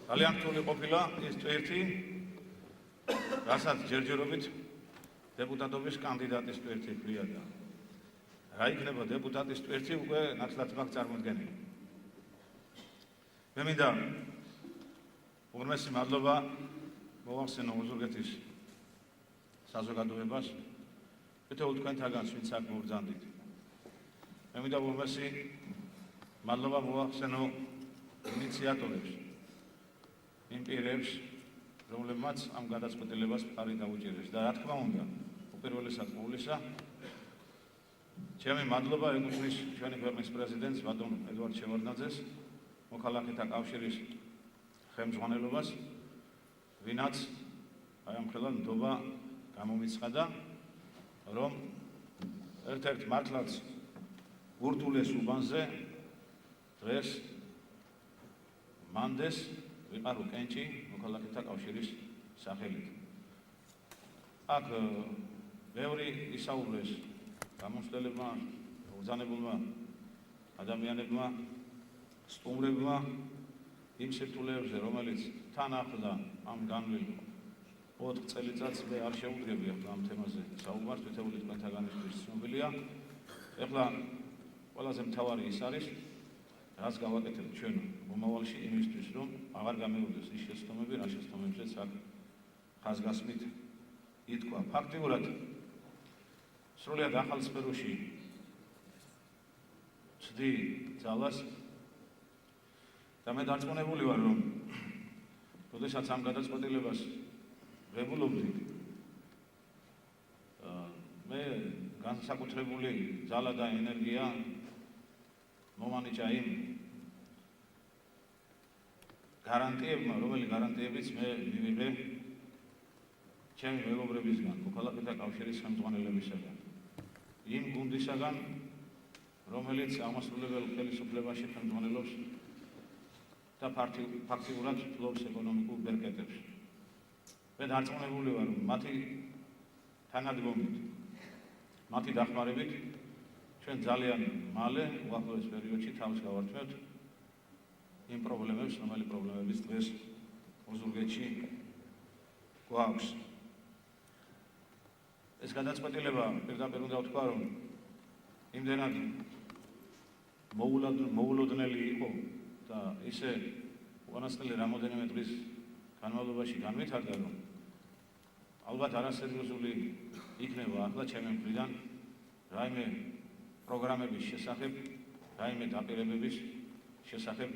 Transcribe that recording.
ძალიან რთული ყოფილა ის ტვირთი, რასაც ჯერჯერობით დეპუტატობის კანდიდატის ტვირთი ქვია და რა იქნება დეპუტატის ტვირთი უკვე ნაცვლად მაქვს წარმოდგენილი. მე მინდა უღრმესი მადლობა მოვახსენო ოზურგეთის საზოგადოებას, თითოეულ თქვენთაგანს, ვინც აქ მოვბრძანდით. მე მინდა უღრმესი მადლობა მოვახსენო ინიციატორებს, იმ პირებს, რომლებმაც ამ გადაწყვეტილებას მხარი დაუჭირეს და რა თქმა უნდა, უპირველესად ყოვლისა, ჩემი მადლობა ეკუთვნის ჩვენი ქვეყნის პრეზიდენტს ბატონ ედვარდ შევარდნაძეს, მოქალაქეთა კავშირის ხელმძღვანელობას, ვინაც აი ამ ხელად ნდობა გამომიცხადა, რომ ერთ-ერთ მართლაც ურთულეს უბანზე დღეს მანდეს ვიყარო კენჭი მოქალაქეთა კავშირის სახელით. აქ ბევრი ისაუბრეს გამოსვლებმა, ბრძანებულმა ადამიანებმა, სტუმრებმა იმ სირთულეებზე, რომელიც თან ახლდა ამ განვლილ 4 წელიწადს მე არ შეუდგები ახლა ამ თემაზე საუბარს, თითოეული თქვენთაგანისთვის ცნობილია. ეხლა ყველაზე მთავარი ის არის, რაც გავაკეთებთ ჩვენ მომავალში იმისთვის, რომ აღარ გამეორდეს ის შეცდომები, რა შეცდომებზეც აქ ხაზგასმით ითქვა. ფაქტიურად სრულიად ახალ სფეროში ვცდი ძალას და მე დარწმუნებული ვარ, რომ როდესაც ამ გადაწყვეტილებას ვებულობდით, მე განსაკუთრებული ძალა და ენერგია მომანიჭა იმ გარანტიებმა, რომელი გარანტიებიც მე მივიღე ჩემი მეგობრებისგან, მოქალაქეთა კავშირის ხელმძღვანელებისგან, იმ გუნდისაგან, რომელიც აღმასრულებელ ხელისუფლებაში ხელმძღვანელობს და ფაქტიურად ფლობს ეკონომიკურ ბერკეტებს. მე დარწმუნებული ვარ, რომ მათი თანადგომით, მათი დახმარებით ჩვენ ძალიან მალე უახლოეს პერიოდში თავს გავართმევთ იმ პრობლემებს, რომელი პრობლემებიც დღეს ოზურგეთში გვაქვს. ეს გადაწყვეტილება პირდაპირ უნდა ვთქვა, რომ იმდენად მოულოდნელი იყო და ისე უკანასკნელი რამოდენიმე დღის განმავლობაში განვითარდა, რომ ალბათ არასერიოზული იქნება ახლა ჩემი მხრიდან რაიმე პროგრამების შესახებ, რაიმე დაპირებების შესახებ